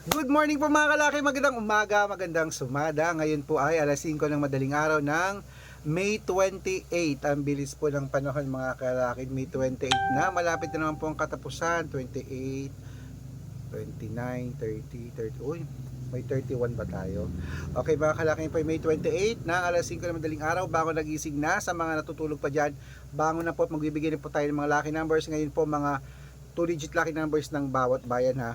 Good morning po mga kalaki, magandang umaga, magandang sumada. Ngayon po ay alas 5 ng madaling araw ng May 28. Ang bilis po ng panahon mga kalaki, May 28 na. Malapit na naman po ang katapusan, 28, 29, 30, 30. Uy, may 31 ba tayo? Okay mga kalaki, po ay May 28 na alas 5 ng madaling araw. Bago nagising na sa mga natutulog pa dyan, bangon na po at magbibigay na po tayo ng mga lucky numbers. Ngayon po mga 2-digit lucky numbers ng bawat bayan ha.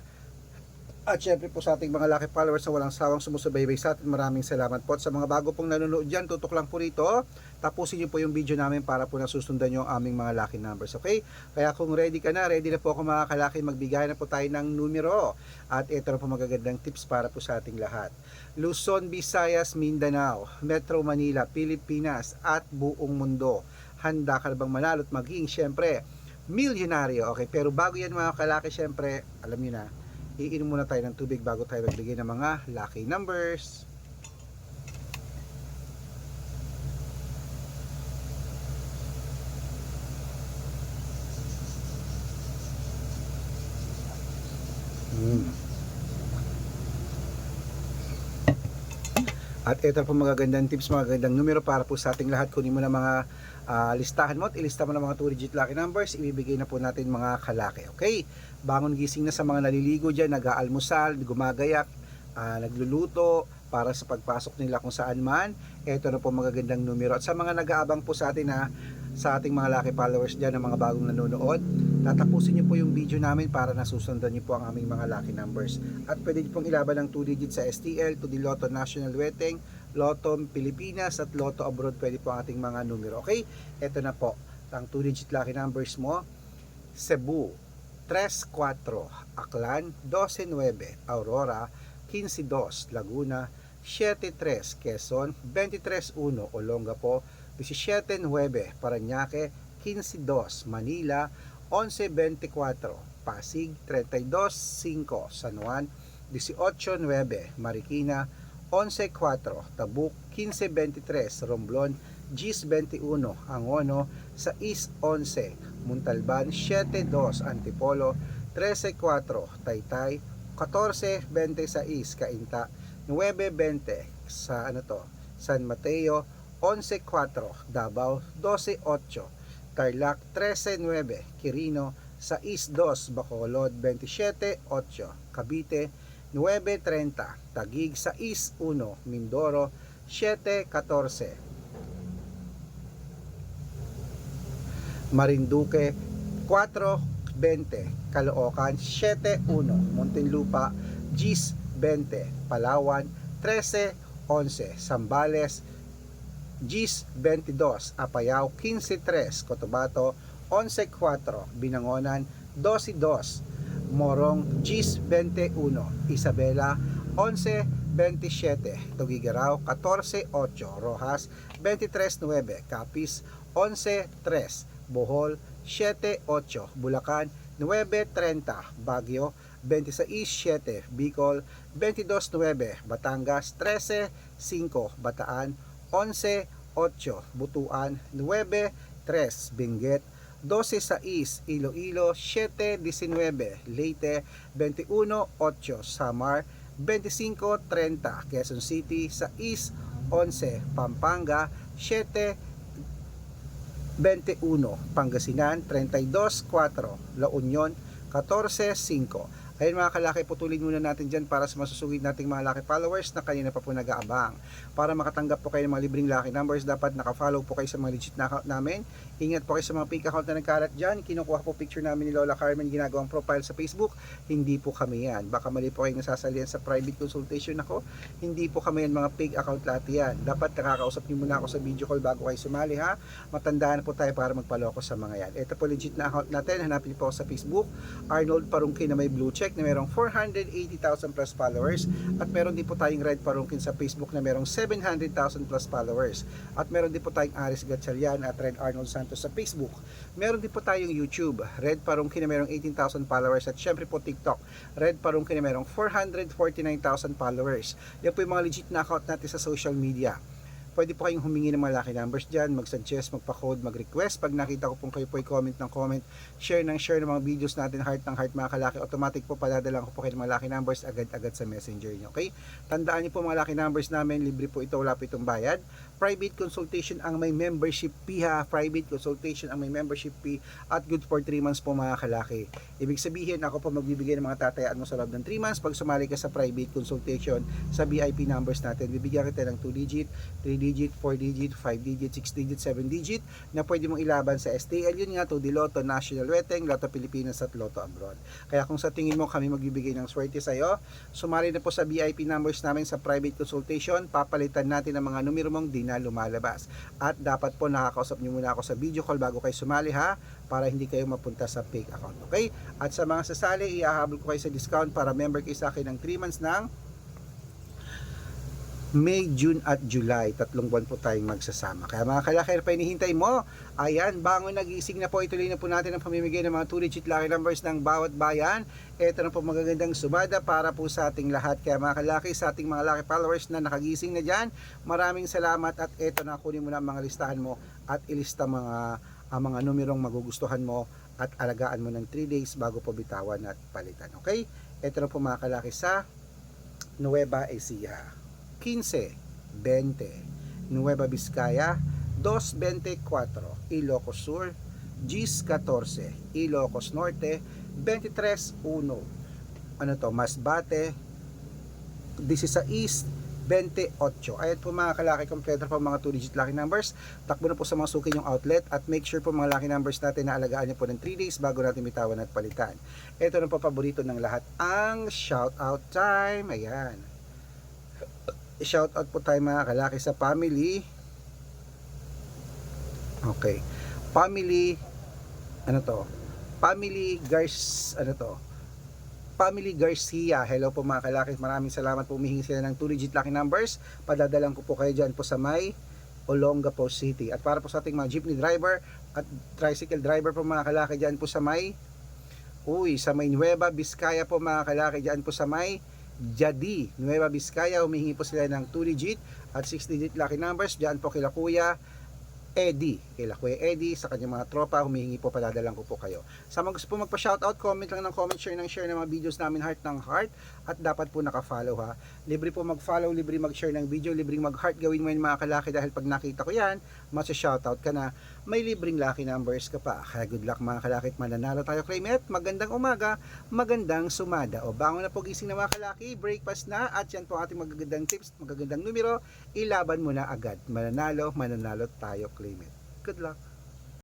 At syempre po sa ating mga lucky followers na walang sawang sumusubaybay sa atin, maraming salamat po. At sa mga bago pong nanonood dyan, tutok lang po rito, tapusin nyo po yung video namin para po nasusundan nyo ang aming mga lucky numbers, okay? Kaya kung ready ka na, ready na po ako mga kalaki, magbigay na po tayo ng numero. At ito na po magagandang tips para po sa ating lahat. Luzon, Visayas, Mindanao, Metro Manila, Pilipinas at buong mundo. Handa ka na bang manalo at maging syempre milyonaryo, okay? Pero bago yan mga kalaki, syempre, alam nyo na, iinom muna tayo ng tubig bago tayo magbigay ng mga lucky numbers. At ito po magagandang tips, magagandang numero para po sa ating lahat. Kunin mo na mga listahan mo at ilista mo na mga 2-digit lucky numbers. Ibibigay na po natin mga kalaki. Okay? Bangon gising na sa mga naliligo dyan, nag-aalmusal, gumagayak, nagluluto para sa pagpasok nila kung saan man. Ito na po magagandang numero. At sa mga nag-aabang po sa atin sa ating mga lucky followers dyan, ng mga bagong nanonood, tatapusin nyo po yung video namin para nasusundan nyo po ang aming mga lucky numbers. At pwede nyo pong ilaban ng 2 digits sa STL, to the Lotto National Weteng, Lotto Pilipinas at Lotto Abroad. Pwede po ang ating mga numero. Okay? Ito na po. Ang 2 digit lucky numbers mo: Cebu 34, Aklan 12-9, Aurora 15-2, Laguna 7-3, Quezon 23-1, Olongapo 17-9, Parañaque 15-2, Manila 11-24, Pasig 32-5, San Juan 18-9, Marikina 11-4, Tabuk 15-23, Romblon 10-21, Angono 6-11, Montalban 7-2, Antipolo 13-4, Taytay 14-26, Cainta 9-20, sa San Mateo 11-4, Davao 12-8, Tarlac 13-9, Quirino 6-2, Bacolod 27-8, Cavite 9-30, Taguig 6-1, Mindoro 7-14, Marinduque 4-20, Caloocan 7-1, Muntinlupa 10-20, Palawan 13-11, Zambales 10-22, Apayao 15-3, Cotabato 11-4, Binangonan 12-2, Morong 10-21, Isabela 11-27, Tugigaraw 14-8, Rojas 23-9, Capiz 11-3, Bohol 7-8, Bulacan 9-30, Baguio 26-7, Bicol 22-9, Batangas 13-5, Bataan 11-8, Butuan 9-3, Benguet 12-6, Iloilo 7-19, Leyte 21-8, Samar 25-30, Quezon City 6-11, Pampanga 7-21, Pangasinan 32-4, La Union 14-5. Ayun mga kalaki, putulin muna natin dyan para sa masusugid nating mga lucky followers na kanina pa po nag-aabang. Para makatanggap po kayo ng mga libreng lucky numbers, dapat nakafollow po kayo sa mga legit na account namin. Ingat po kayo sa mga fake account na nagkalat dyan. Kinukuha po picture namin ni Lola Carmen, ginagawang profile sa Facebook. Hindi po kami yan. Baka mali po kayo nasasalihan sa private consultation ako. Hindi po kami yan, mga fake account lahat yan. Dapat nakakausap niyo muna ako sa video call bago kayo sumali ha. Matandaan po tayo para magpaloko sa mga yan. Ito po legit na account natin. Hanapin po ako sa Facebook, Arnold Parungkin na may blue check na merong 480,000 plus followers, at meron din po tayong Red Parungkin sa Facebook na merong 700,000 plus followers, at meron din po tayong Aris Gatchalian at Red Arnold Santos sa Facebook. Meron din po tayong YouTube, Red Parungkin na merong 18,000 followers, at syempre po TikTok, Red Parungkin na merong 449,000 followers. Yan po yung mga legit na account natin sa social media. Pwede po kayong humingi ng mga lucky numbers dyan, mag-suggest, magpa-code, mag-request. Pag nakita ko pong kayo po ay comment ng comment, share ng mga videos natin, heart ng heart mga kalaki, automatic po padadala ko po kayo ng mga lucky numbers agad-agad sa messenger nyo. Okay? Tandaan niyo po mga lucky numbers namin, libre po ito, wala po itong bayad. Private consultation ang may membership fee ha. Private consultation ang may membership fee at good for 3 months po mga kalaki. Ibig sabihin, ako po magbibigay ng mga tatayaan mo sa loob ng 3 months. Pag sumali ka sa private consultation sa VIP numbers natin, bibigyan kita ng 2 digit, 3 digit, 4 digit, 5 digit, 6 digit, 7 digit na pwede mong ilaban sa STL. Yun nga, 2D Lotto, National Weteng, Lotto Pilipinas at Lotto Abroad. Kaya kung sa tingin mo kami magbibigay ng swerte sa'yo, sumali na po sa VIP numbers namin sa private consultation, papalitan natin ang mga numero mong di na lumalabas. At dapat po nakakausap nyo muna ako sa video call bago kayo sumali ha, para hindi kayo mapunta sa fake account. Okay? At sa mga sasali, iahabol ko kayo sa discount para member kayo sa akin ng 3 months ng May, June at July. 3 buwan po tayong magsasama. Kaya mga kalaki, pa hinihintay mo. Ayan, bangon nagising na po. Ituloy na po natin ang pamimigay ng mga 2-digit lucky numbers ng bawat bayan. Ito na po magagandang sumada para po sa ating lahat. Kaya mga kalaki, sa ating mga lucky followers na nakagising na dyan, maraming salamat. At ito na, kunin mo na ang mga listahan mo at ilista mga numerong magugustuhan mo at alagaan mo ng 3 days bago po bitawan at palitan. Okay? Ito na po mga kalaki sa Nueva Ecija. 15, 20, Nueva Vizcaya, 224, Ilocos Sur, Gis 14, Ilocos Norte, 23, 1, Masbate, 16, 28. Ayan po mga kalaki, kompleto po mga 2-digit lucky numbers. Takbo na po sa mga suki yung outlet at make sure po mga lucky numbers natin na alagaan nyo po ng 3 days bago natin bitawan at palitan. Ito na po paborito ng lahat, ang shout out time. Ayan. Shout out po tayo mga kalaki sa family. Okay. Family Family Garcia. Hello po mga kalaki. Maraming salamat po, humihingi sila ng 2-digit lucky numbers. Padadalang ko po kayo dyan po sa may Olongapo City. At para po sa ating mga jeepney driver at tricycle driver po mga kalaki dyan po sa may Nueva Vizcaya po mga kalaki dyan po sa may Jadi, Nueva Vizcaya, humihingi po sila ng 2-digit at 6-digit lucky numbers. Diyan po kila Kuya Eddie, sa kanyang mga tropa, humihingi po, padadalang ko po kayo. Sa mga gusto po magpa-shoutout, comment lang ng comment, share ng mga videos namin, heart ng heart, at dapat po naka-follow ha. Libre po mag-follow, libre mag-share ng video, libre mag-heart, gawin mo yun mga kalaki, dahil pag nakita ko yan, masya-shoutout ka na, may libreng lucky numbers ka pa. Kaya good luck mga kalaki, mananalo tayo claimant. Magandang umaga, magandang sumada. O bangon na po, gising na mga kalaki, breakfast na, at yan po ating magagandang tips, magagandang numero, ilaban mo na agad. Mananalo tayo claimant. Good luck.